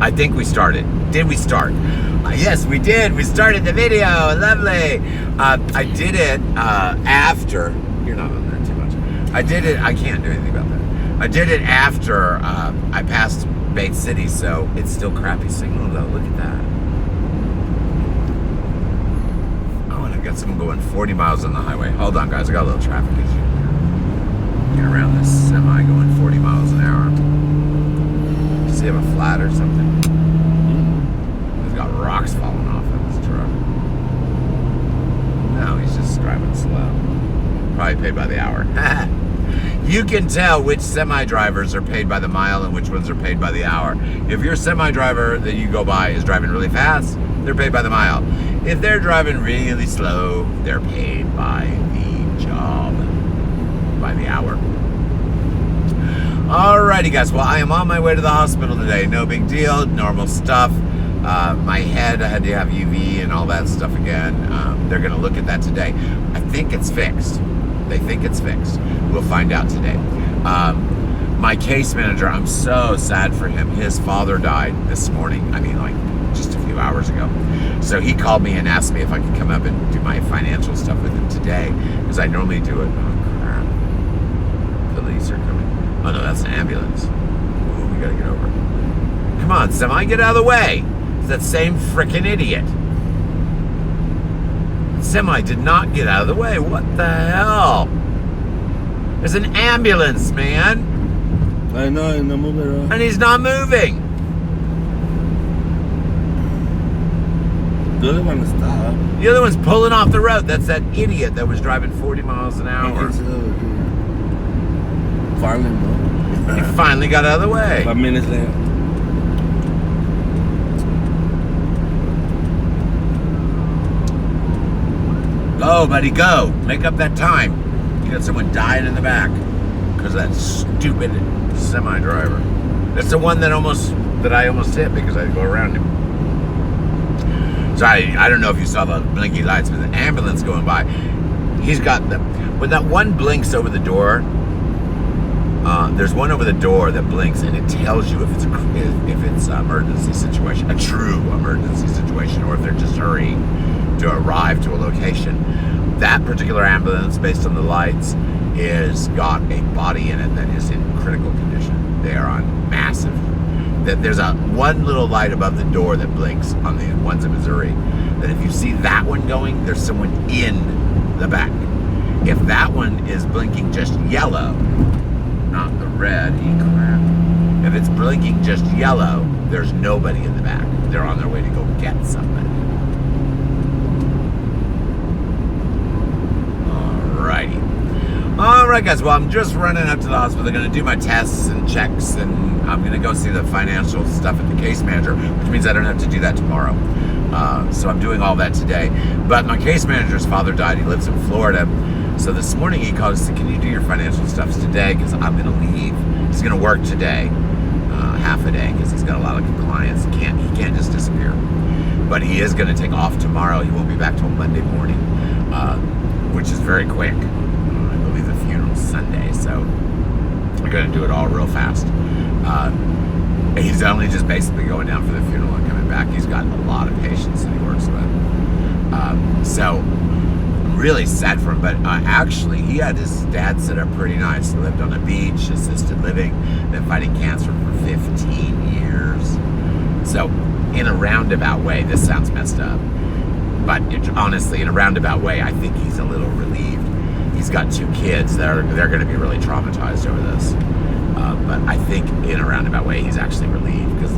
I think we started. Did we start? Yes, we did. We started the video. Lovely. I did it after. You're not on there too much. I did it. I can't do anything about that. I did it after I passed Bay City, so it's still crappy signal though. Look at that. Oh, and I got someone going 40 miles on the highway. Hold on, guys. I got a little traffic issue. Get around this semi going 40 miles an hour. Does he have a flat or something? He's got rocks falling off of his truck. No, he's just driving slow. Probably paid by the hour. You can tell which semi-drivers are paid by the mile and which ones are paid by the hour. If your semi-driver that you go by is driving really fast, they're paid by the mile. If they're driving really slow, they're paid by the job, by the hour. Alrighty, guys. Well, I am on my way to the hospital today. No big deal. Normal stuff. My head, I had to have UV and all that stuff again. They're going to look at that today. I think it's fixed. They think it's fixed. We'll find out today. My case manager, I'm so sad for him. His father died this morning. I mean, like just a few hours ago. So he called me and asked me if I could come up and do my financial stuff with him today, because I normally do it. Oh, crap. Police are coming. Oh, no, that's an ambulance. Ooh, we gotta get over. Come on, semi, get out of the way. It's that same frickin' idiot. Semi did not get out of the way. What the hell? There's an ambulance, man. I know, I'm not moving. And he's not moving. The other one stopped. The other one's pulling off the road. That's that idiot that was driving 40 miles an hour. Finally, bro. He finally got out of the way. 5 minutes later. Go, buddy, go. Make up that time. You got someone dying in the back because of that stupid semi-driver. That's the one that I almost hit because I had to go around him. So I don't know if you saw the blinky lights, but the ambulance going by, he's got the, when that one blinks over the door, there's one over the door that blinks and it tells you if it's an emergency situation, a true emergency situation, or if they're just hurrying to arrive to a location. That particular ambulance, based on the lights, is got a body in it that is in critical condition. They are on massive. There's a one little light above the door that blinks on the ones in Missouri. That if you see that one going, there's someone in the back. If that one is blinking just yellow, not the red, crap. If it's blinking just yellow, there's nobody in the back. They're on their way to go get somebody. Alrighty. Alright, guys. Well, I'm just running up to the hospital. They're going to do my tests and checks, and I'm going to go see the financial stuff at the case manager, which means I don't have to do that tomorrow. So I'm doing all that today. But my case manager's father died. He lives in Florida. So this morning he called and said, can you do your financial stuff today? Because I'm going to leave. He's going to work today, half a day, because he's got a lot of clients. He can't just disappear. But he is going to take off tomorrow. He won't be back till Monday morning, which is very quick. I believe the funeral's Sunday, so we're going to do it all real fast. He's only just basically going down for the funeral and coming back. He's got a lot of patients that he works with. So I'm really sad for him, but actually he had his dad set up pretty nice. He lived on a beach, assisted living, been fighting cancer for 15 years. So in a roundabout way, this sounds messed up, but honestly, in a roundabout way, I think he's a little relieved. He's got 2 kids that they're going to be really traumatized over this. But I think in a roundabout way, he's actually relieved because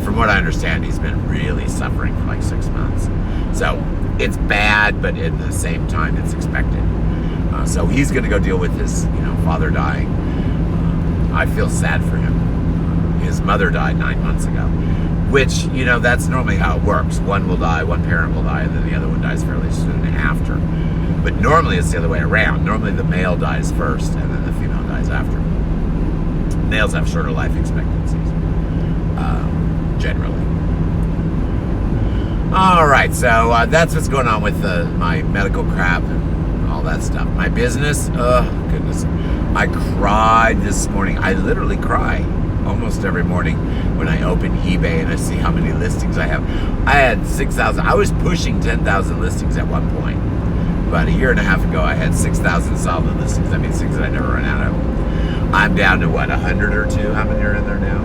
from what I understand, he's been really suffering for like 6 months. So it's bad, but at the same time, it's expected. So he's going to go deal with his, father dying. I feel sad for him. His mother died 9 months ago, which, that's normally how it works. One will die, one parent will die, and then the other one dies fairly soon after. But normally it's the other way around. Normally the male dies first, and then the female dies after. Males have shorter life expectancies, generally. All right, so that's what's going on with my medical crap and all that stuff. My business, oh goodness, I cried this morning. I literally cried. almost every morning when I open eBay and I see how many listings I have. I had 6,000. I was pushing 10,000 listings at one point. About a year and a half ago, I had 6,000 solid listings. That means things that I never run out of. I'm down to what, 100 or 2? How many are in there now?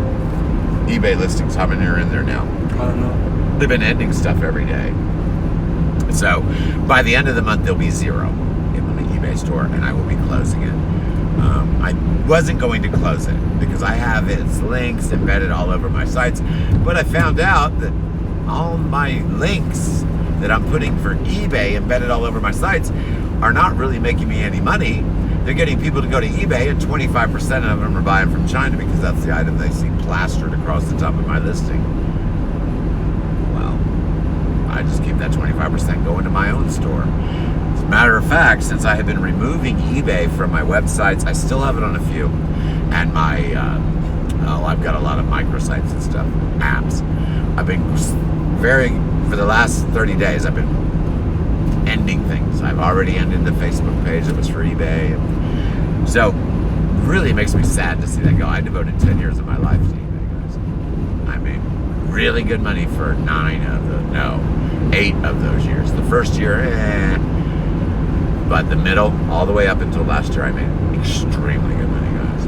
eBay listings, how many are in there now? I don't know. They've been ending stuff every day. So by the end of the month, there'll be 0 in my eBay store, and I will be closing it. I wasn't going to close it because I have its links embedded all over my sites, but I found out that all my links that I'm putting for eBay embedded all over my sites are not really making me any money. They're getting people to go to eBay, and 25% of them are buying from China because that's the item they see plastered across the top of my listing. Well, I just keep that 25% going to my own store. As a matter of fact, since I have been removing eBay from my websites, I still have it on a few, and my, I've got a lot of microsites and stuff, apps. I've been for the last 30 days, I've been ending things. I've already ended the Facebook page that was for eBay. So, really it makes me sad to see that go. I devoted 10 years of my life to eBay, guys. I made really good money for 8 of those years. The first year, but the middle, all the way up until last year, I made extremely good money, guys.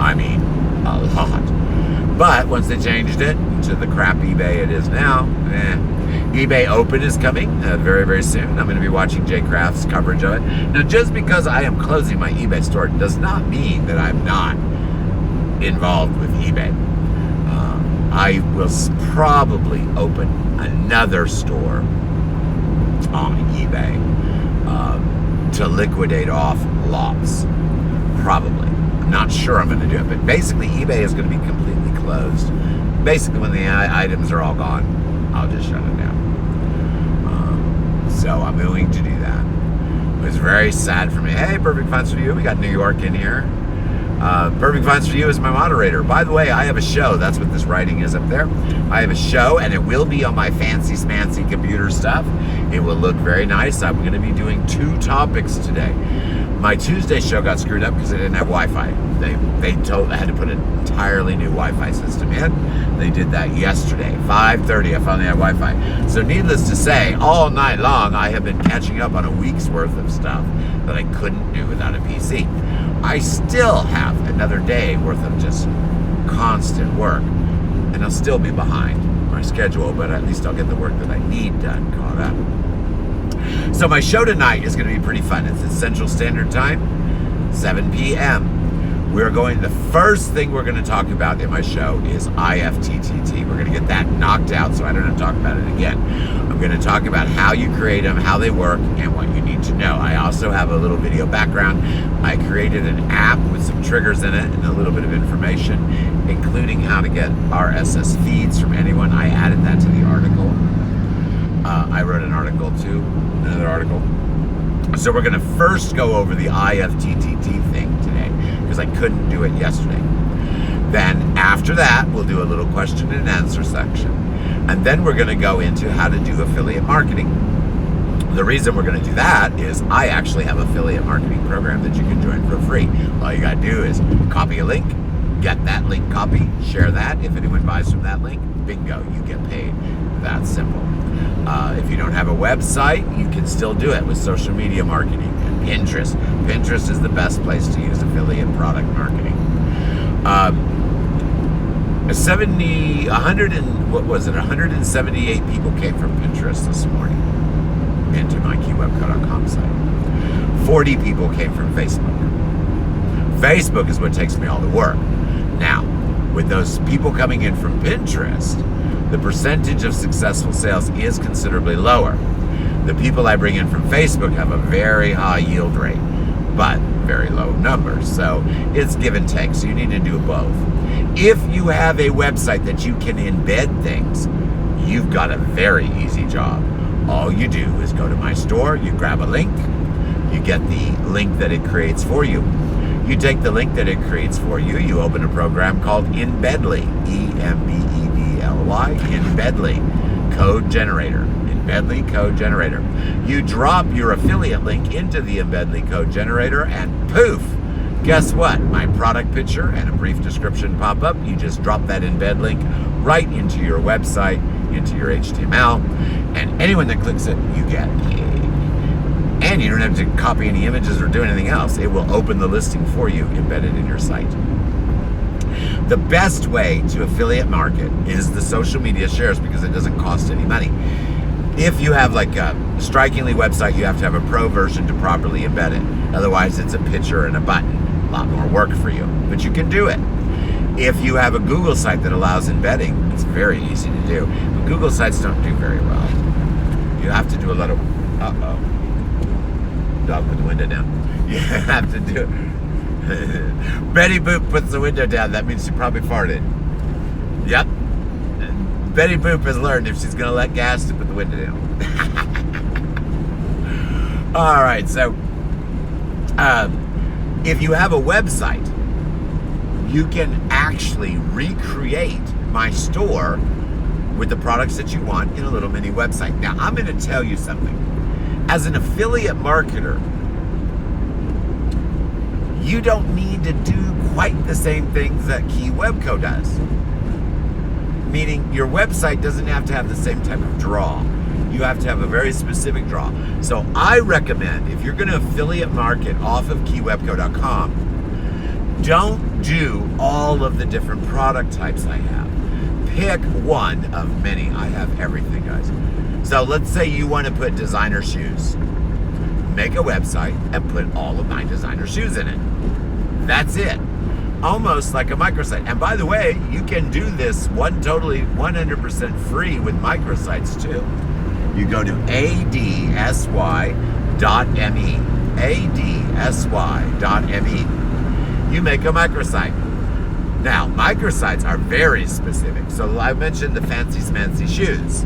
I mean, a lot. But once they changed it to the crap eBay it is now, eBay Open is coming very, very soon. I'm going to be watching Jay Craft's coverage of it. Now, just because I am closing my eBay store does not mean that I'm not involved with eBay. I will probably open another store on eBay to liquidate off lots. Probably. I'm not sure I'm going to do it, but basically eBay is going to be completely closed. Basically, when the items are all gone, I'll just shut it down. So I'm going to do that. It was very sad for me. Hey, Perfect Finds for You. We got New York in here. Perfect Finds for You is my moderator. By the way, I have a show. That's what this writing is up there. I have a show, and it will be on my fancy smancy computer stuff. It will look very nice. I'm going to be doing 2 topics today. My Tuesday show got screwed up because I didn't have Wi-Fi. They told I had to put an entirely new Wi-Fi system in. They did that yesterday, 5:30. I finally had Wi-Fi. So needless to say, all night long I have been catching up on a week's worth of stuff that I couldn't do without a PC. I still have another day worth of just constant work, and I'll still be behind my schedule, but at least I'll get the work that I need done caught up. So my show tonight is going to be pretty fun. It's at Central Standard Time, 7 p.m. The first thing we're going to talk about in my show is IFTTT. We're going to get that knocked out so I don't have to talk about it again. I'm going to talk about how you create them, how they work, and what you need to know. I also have a little video background. I created an app with some triggers in it and a little bit of information, including how to get RSS feeds from anyone. I added that to the article. I wrote an article too, another article. So we're going to first go over the IFTTT thing today because I couldn't do it yesterday. Then after that, we'll do a little question and answer section. And then we're going to go into how to do affiliate marketing. The reason we're going to do that is I actually have an affiliate marketing program that you can join for free. All you got to do is copy a link, get that link copy, share that. If anyone buys from that link, bingo, you get paid. That's simple. If you don't have a website, you can still do it with social media marketing and Pinterest. Pinterest is the best place to use affiliate product marketing. 178 people came from Pinterest this morning into my Keywebco.com site. 40 people came from Facebook. Facebook is what takes me all the work. Now, with those people coming in from Pinterest, the percentage of successful sales is considerably lower. The people I bring in from Facebook have a very high yield rate, but very low numbers. So it's give and take. So you need to do both. If you have a website that you can embed things, you've got a very easy job. All you do is go to my store, you grab a link, you get the link that it creates for you. You take the link that it creates for you, you open a program called Embedly, E-M-B-E-D-L-Y, Embedly, code generator, Embedly code generator. You drop your affiliate link into the Embedly code generator and poof, Guess what? My product picture and a brief description pop up. You just drop that embed link right into your website, into your HTML, and anyone that clicks it, you get paid. And you don't have to copy any images or do anything else. It will open the listing for you embedded in your site. The best way to affiliate market is the social media shares because it doesn't cost any money. If you have like a Strikingly website, you have to have a pro version to properly embed it. Otherwise, it's a picture and a button. A lot more work for you, but you can do it. If you have a Google site that allows embedding, it's very easy to do. But Google sites don't do very well. You have to do a lot of, dog put the window down. You have to do it. Betty Boop puts the window down. That means she probably farted. Yep. Betty Boop has learned if she's going to let gas to put the window down. All right. So, if you have a website, you can actually recreate my store with the products that you want in a little mini website. Now, I'm going to tell you something. As an affiliate marketer, you don't need to do quite the same things that Keywebco does. Meaning your website doesn't have to have the same type of draw. You have to have a very specific draw. So I recommend if you're going to affiliate market off of keywebco.com, don't do all of the different product types I have. Pick one of many. I have everything, guys. So let's say you want to put designer shoes. Make a website and put all of my designer shoes in it. That's it. Almost like a microsite. And by the way, you can do this totally 100% free with microsites too. You go to adsy.me, adsy.me. You make a microsite. Now, microsites are very specific. So I mentioned the fancy smancy shoes,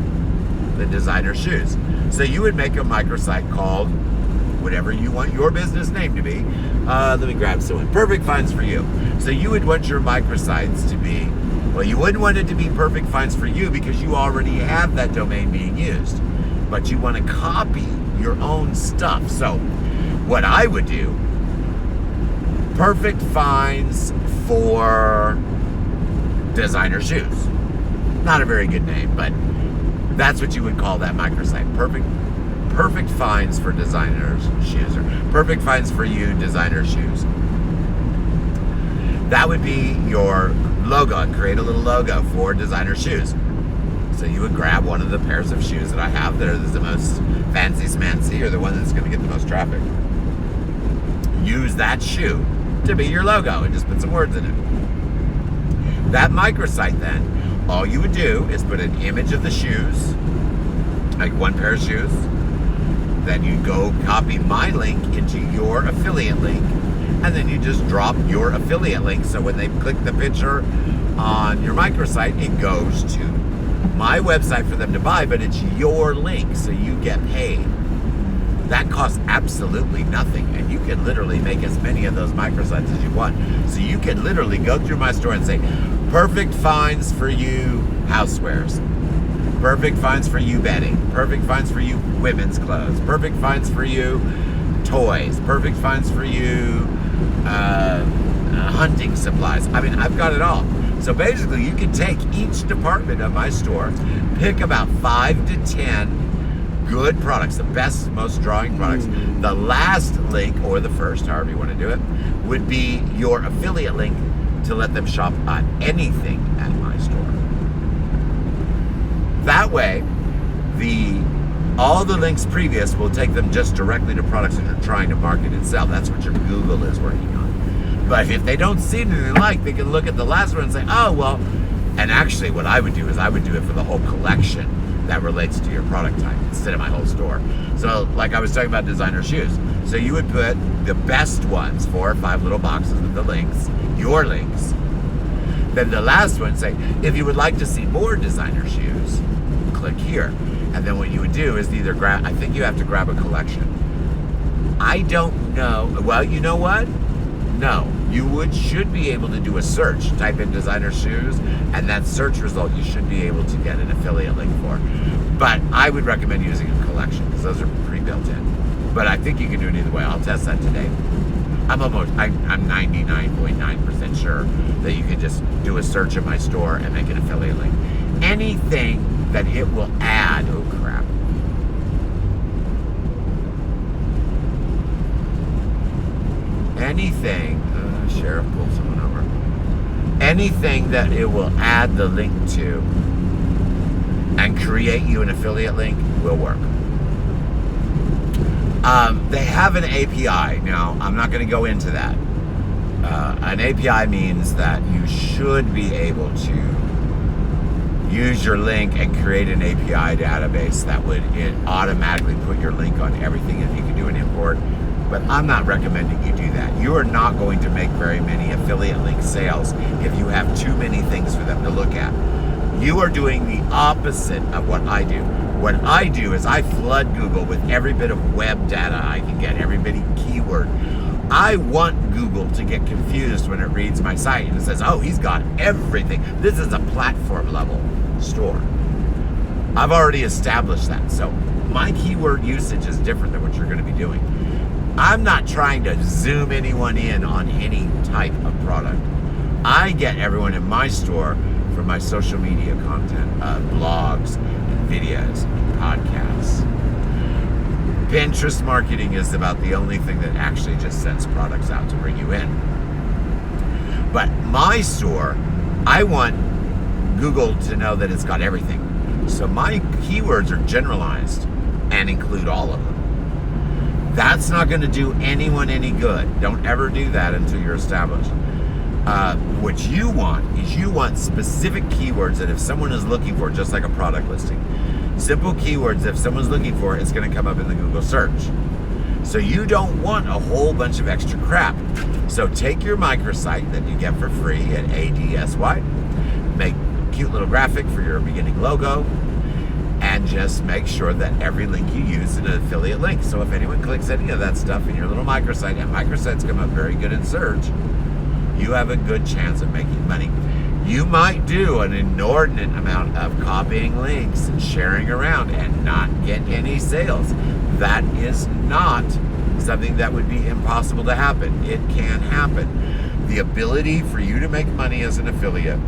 the designer shoes. So you would make a microsite called whatever you want your business name to be. Let me grab someone. Perfect Finds for You. So you would want your microsites to be, well, you wouldn't want it to be Perfect Finds for You because you already have that domain being used. But you want to copy your own stuff. So what I would do, Perfect Finds for Designer Shoes. Not a very good name, but that's what you would call that microsite. Perfect Finds for Designers Shoes, or Perfect Finds for You Designer Shoes. That would be your logo, and create a little logo for designer shoes. So you would grab one of the pairs of shoes that I have that are the most fancy smancy, or the one that's going to get the most traffic. Use that shoe to be your logo and just put some words in it. That microsite then, all you would do is put an image of the shoes, like one pair of shoes. Then you go copy my link into your affiliate link, and then you just drop your affiliate link. So when they click the picture on your microsite, it goes to my website for them to buy, but it's your link, so you get paid. That costs absolutely nothing, and you can literally make as many of those microsites as you want. So you can literally go through my store and say, Perfect Finds for You housewares, Perfect Finds for You bedding, Perfect Finds for You women's clothes, Perfect Finds for You toys, Perfect Finds for You hunting supplies. I mean, I've got it all. So basically, you can take each department of my store, pick about 5 to 10 good products, the best, most drawing products. The last link, or the first, however you want to do it, would be your affiliate link to let them shop on anything at my store. That way, all the links previous will take them just directly to products that you're trying to market and sell. That's what your Google is working on. But if they don't see anything they like, they can look at the last one and say, oh, well, and actually what I would do is I would do it for the whole collection that relates to your product type instead of my whole store. So like I was talking about designer shoes. So you would put the best ones, 4 or 5 little boxes with the links, your links. Then the last one, say, if you would like to see more designer shoes, click here. And then what you would do is either grab, I think you have to grab a collection. I don't know. Well, you know what? No, you should be able to do a search. Type in designer shoes, and that search result you should be able to get an affiliate link for. But I would recommend using a collection because those are pre-built in. But I think you can do it either way. I'll test that today. I'm 99.9% sure that you can just do a search in my store and make an affiliate link. Anything that it will add, oh crap. Anything, sheriff pulled someone over. Anything that it will add the link to and create you an affiliate link will work. They have an API. Now, I'm not going to go into that. An API means that you should be able to use your link and create an API database that would automatically put your link on everything if you can do an import. But I'm not recommending you do that. You are not going to make very many affiliate link sales if you have too many things for them to look at. You are doing the opposite of what I do. What I do is I flood Google with every bit of web data I can get, every bit of keyword. I want Google to get confused when it reads my site and it says, oh, he's got everything. This is a platform level store. I've already established that. So my keyword usage is different than what you're going to be doing. I'm not trying to zoom anyone in on any type of product. I get everyone in my store from my social media content, blogs, videos, podcasts. Pinterest marketing is about the only thing that actually just sends products out to bring you in. But my store, I want Google to know that it's got everything. So my keywords are generalized and include all of them. That's not going to do anyone any good. Don't ever do that until you're established. What you want is you want specific keywords that if someone is looking for, just like a product listing, simple keywords if someone's looking for, it's going to come up in the Google search. So you don't want a whole bunch of extra crap. So take your microsite that you get for free at ADSY, make a cute little graphic for your beginning logo, and just make sure that every link you use is an affiliate link. So if anyone clicks any of that stuff in your little microsite, and microsites come up very good in search, you have a good chance of making money. You might do an inordinate amount of copying links and sharing around and not get any sales. That is not something that would be impossible to happen. It can happen. The ability for you to make money as an affiliate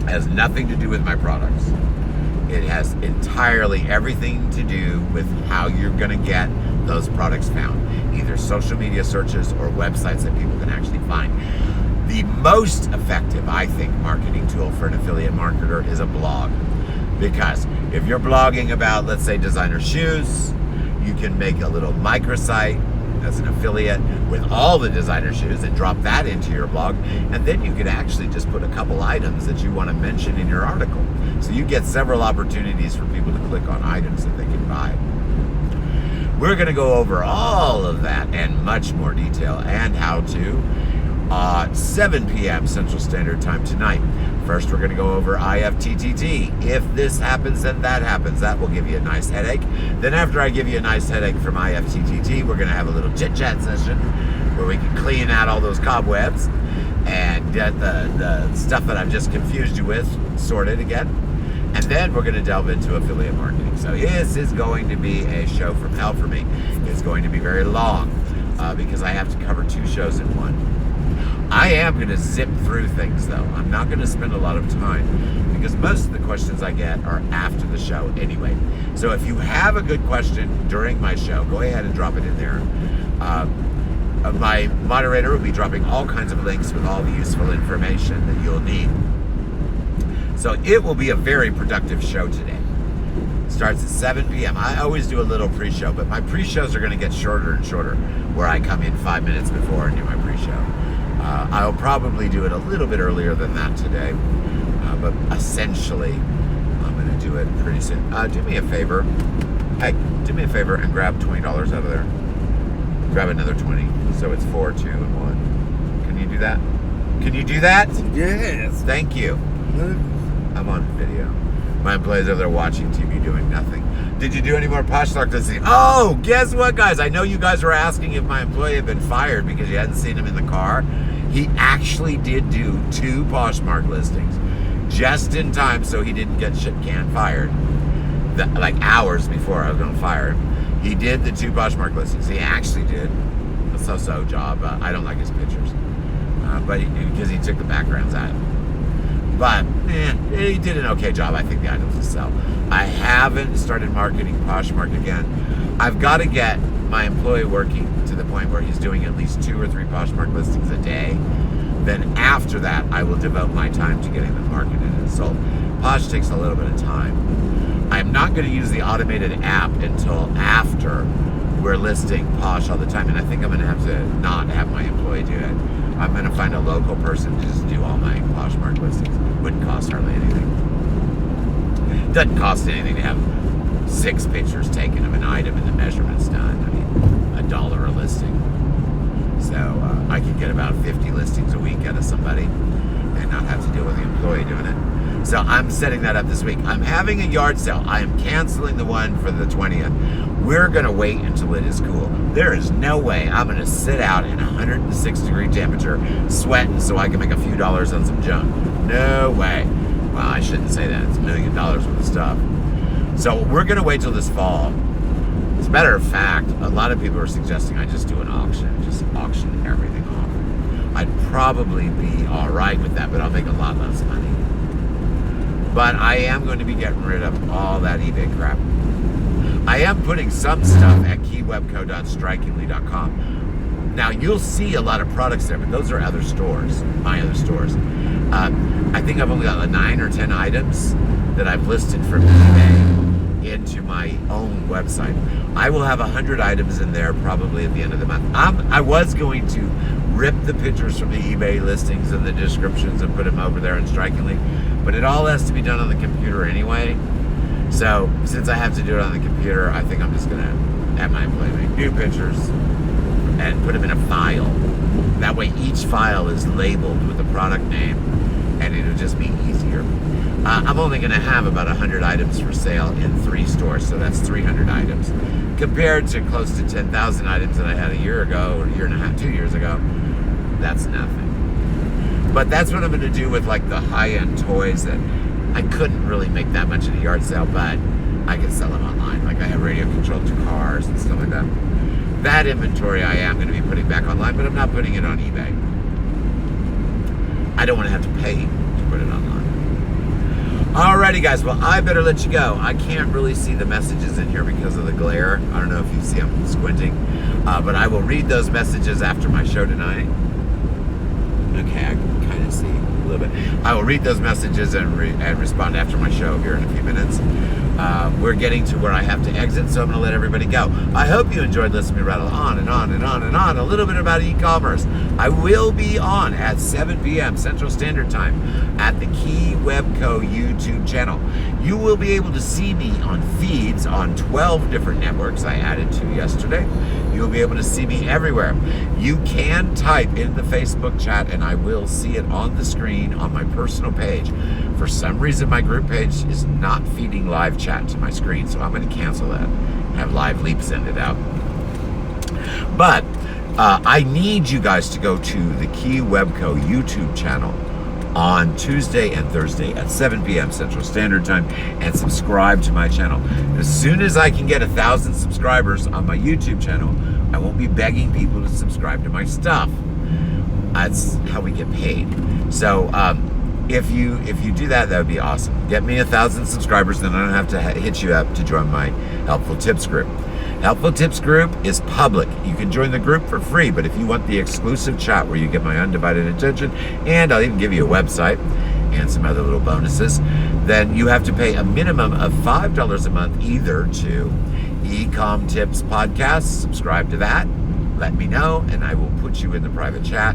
has nothing to do with my products. It has entirely everything to do with how you're going to get those products found, either social media searches or websites that people can actually find. The most effective, I think, marketing tool for an affiliate marketer is a blog. Because if you're blogging about, let's say, designer shoes, you can make a little microsite as an affiliate with all the designer shoes and drop that into your blog. And then you could actually just put a couple items that you want to mention in your article. So you get several opportunities for people to click on items that they can buy. We're going to go over all of that and much more detail and how to 7 p.m. Central Standard Time tonight. First, we're going to go over IFTTT. If this happens, then that happens. That will give you a nice headache. Then after I give you a nice headache from IFTTT, we're going to have a little chit-chat session where we can clean out all those cobwebs and get the stuff that I've just confused you with sorted again. And then we're going to delve into affiliate marketing. So this is going to be a show from hell for me. It's going to be very long because I have to cover 2 shows in one. I am going to zip through things, though. I'm not going to spend a lot of time because most of the questions I get are after the show anyway. So if you have a good question during my show, go ahead and drop it in there. My moderator will be dropping all kinds of links with all the useful information that you'll need. So it will be a very productive show today. It starts at 7 p.m. I always do a little pre-show, but my pre-shows are going to get shorter and shorter, where I come in 5 minutes before and do my pre-show. I'll probably do it a little bit earlier than that today, but essentially, I'm going to do it pretty soon. Do me a favor. Hey, do me a favor and grab $20 out of there. Grab another 20, so it's 4, 2, and 1. Can you do that? Can you do that? Yes. Thank you. I'm on video. My employees are there watching TV doing nothing. Did you do any more Poshmark listing? Oh, guess what, guys? I know you guys were asking if my employee had been fired because you hadn't seen him in the car. He actually did do 2 Poshmark listings just in time so he didn't get shit can fired. Like hours before I was going to fire him. He did the 2 Poshmark listings. He actually did a so-so job. I don't like his pictures, but because he took the backgrounds out. But he did an okay job. I think the items will sell. I haven't started marketing Poshmark again. I've got to get my employee working to the point where he's doing at least 2 or 3 Poshmark listings a day. Then after that, I will devote my time to getting them marketed and sold. Posh takes a little bit of time. I'm not going to use the automated app until after we're listing Posh all the time, and I think I'm going to have to not have my employee do it. I'm going to find a local person to just do all my Poshmark listings. Wouldn't cost hardly anything. Doesn't cost anything to have 6 pictures taken of an item and the measurements done. I mean, $1 a listing. So I could get about 50 listings a week out of somebody and not have to deal with the employee doing it. So I'm setting that up this week. I'm having a yard sale. I am canceling the one for the 20th. We're going to wait until it is cool. There is no way I'm going to sit out in 106-degree temperature sweating so I can make a few dollars on some junk. No way. Well, I shouldn't say that. It's $1 million worth of stuff. So we're going to wait till this fall. As a matter of fact, a lot of people are suggesting I just do an auction. Just auction everything off. I'd probably be all right with that, but I'll make a lot less money. But I am going to be getting rid of all that eBay crap. I am putting some stuff at keywebco.strikingly.com. Now, you'll see a lot of products there, but those are other stores, my other stores. I think I've only got like 9 or 10 items that I've listed from eBay into my own website. I will have 100 items in there probably at the end of the month. I was going to rip the pictures from the eBay listings and the descriptions and put them over there in Strikingly, but it all has to be done on the computer anyway. So since I have to do it on the computer, I think I'm just going to have my employee make new pictures and put them in a file. That way each file is labeled with the product name, and it'll just be easier. I'm only going to have about 100 items for sale in 3 stores, so that's 300 items. Compared to close to 10,000 items that I had a year ago, or a year and a half, 2 years ago, that's nothing. But that's what I'm going to do with like the high-end toys that I couldn't really make that much at a yard sale, but I can sell them online. Like I have radio-controlled cars and stuff like that. That inventory I am going to be putting back online, but I'm not putting it on eBay. I don't want to have to pay to put it online. Alrighty guys, well I better let you go. I can't really see the messages in here because of the glare. I don't know if you see I'm squinting, but I will read those messages after my show tonight. Okay, I can kind of see a little bit. I will read those messages and respond after my show here in a few minutes. We're getting to where I have to exit, so I'm going to let everybody go. I hope you enjoyed listening to me rattle on and on and on and on a little bit about e-commerce. I will be on at 7 p.m. Central Standard Time at the Keywebco YouTube channel. You will be able to see me on feeds on 12 different networks I added to yesterday. You'll be able to see me everywhere. You can type in the Facebook chat and I will see it on the screen on my personal page. For some reason, my group page is not feeding live chat to my screen, so I'm going to cancel that and have Live Leap send it out. But I need you guys to go to the Keywebco YouTube channel on Tuesday and Thursday at 7 p.m. Central Standard Time and subscribe to my channel. As soon as I can get 1,000 subscribers on my YouTube channel, I won't be begging people to subscribe to my stuff. That's how we get paid. So if you do that, that would be awesome. Get me 1,000 subscribers, then I don't have to hit you up to join my Helpful Tips group. Helpful Tips group is public. You can join the group for free, but if you want the exclusive chat where you get my undivided attention, and I'll even give you a website and some other little bonuses, then you have to pay a minimum of $5 a month either to eCom Tips Podcast, subscribe to that, let me know, and I will put you in the private chat.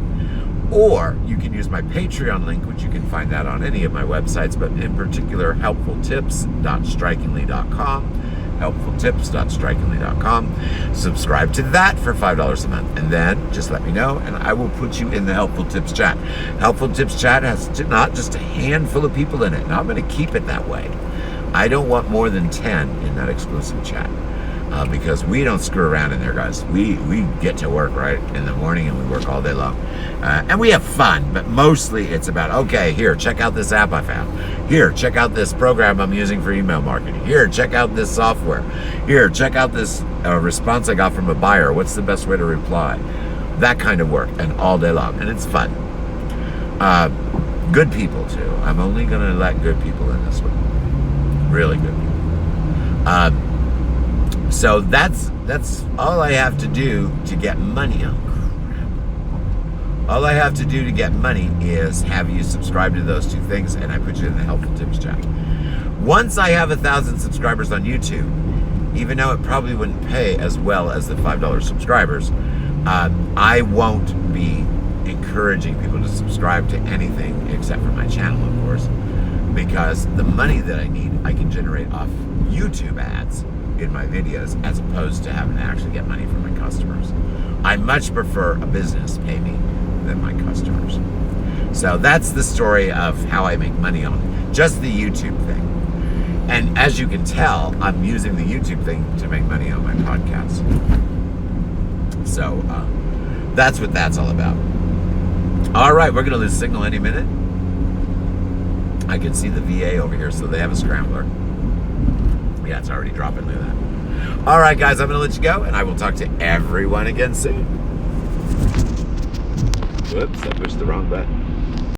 Or you can use my Patreon link, which you can find that on any of my websites, but in particular, helpfultips.strikingly.com. helpfultips.strikingly.com. Subscribe to that for $5 a month, and then just let me know and I will put you in the Helpful Tips chat. Helpful Tips chat has not just a handful of people in it, and I'm going to keep it that way. I don't want more than 10 in that exclusive chat because we don't screw around in there, guys. We get to work right in the morning and we work all day long, and we have fun, but mostly it's about, okay, here, check out this app I found. Here, check out this program I'm using for email marketing. Here, check out this software. Here, check out this response I got from a buyer. What's the best way to reply? That kind of work, and all day long, and it's fun. Good people too. I'm only gonna let good people in this one. Really good people. So that's all I have to do to get money. Oh, crap. All I have to do to get money is have you subscribe to those two things, and I put you in the helpful tips chat. Once I have 1,000 subscribers on YouTube, even though it probably wouldn't pay as well as the $5 subscribers, I won't be encouraging people to subscribe to anything except for my channel, of course, because the money that I need, I can generate off YouTube ads in my videos, as opposed to having to actually get money from my customers. I much prefer a business pay me than my customers. So that's the story of how I make money on just the YouTube thing. And as you can tell, I'm using the YouTube thing to make money on my podcast. So that's what that's all about. All right, we're going to lose signal any minute. I can see the VA over here, so they have a scrambler. Yeah, it's already dropping. Look at that. All right, guys, I'm going to let you go, and I will talk to everyone again soon. Whoops, I pushed the wrong button.